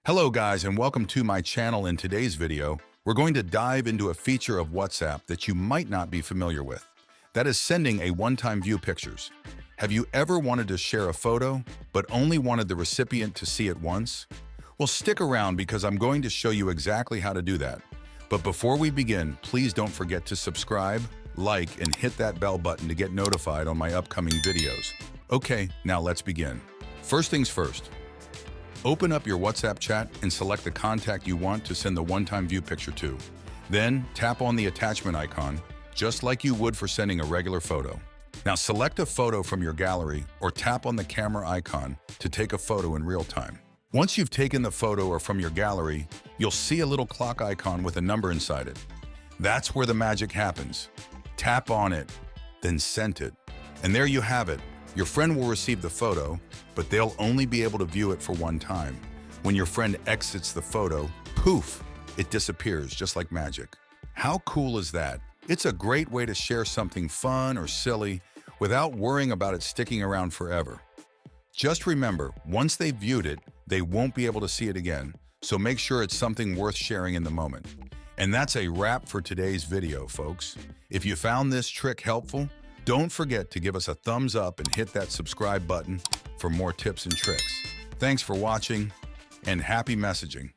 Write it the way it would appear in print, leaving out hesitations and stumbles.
Hello guys and welcome to my channel. In today's video, we're going to dive into a feature of WhatsApp that you might not be familiar with. That is sending a one-time view pictures. Have you ever wanted to share a photo, but only wanted the recipient to see it once? Well, stick around because I'm going to show you exactly how to do that. But before we begin, please don't forget to subscribe, like, and hit that bell button to get notified on my upcoming videos. Okay, now let's begin. First things first. Open up your WhatsApp chat and select the contact you want to send the one-time view picture to. Then tap on the attachment icon, just like you would for sending a regular photo. Now select a photo from your gallery or tap on the camera icon to take a photo in real time. Once you've taken the photo or from your gallery, you'll see a little clock icon with a number inside it. That's where the magic happens. Tap on it, then send it. And there you have it. Your friend will receive the photo, but they'll only be able to view it for one time. When your friend exits the photo, poof, it disappears just like magic. How cool is that? It's a great way to share something fun or silly without worrying about it sticking around forever. Just remember, once they've viewed it, they won't be able to see it again, so make sure it's something worth sharing in the moment. And that's a wrap for today's video, folks. If you found this trick helpful, don't forget to give us a thumbs up and hit that subscribe button for more tips and tricks. Thanks for watching and happy messaging.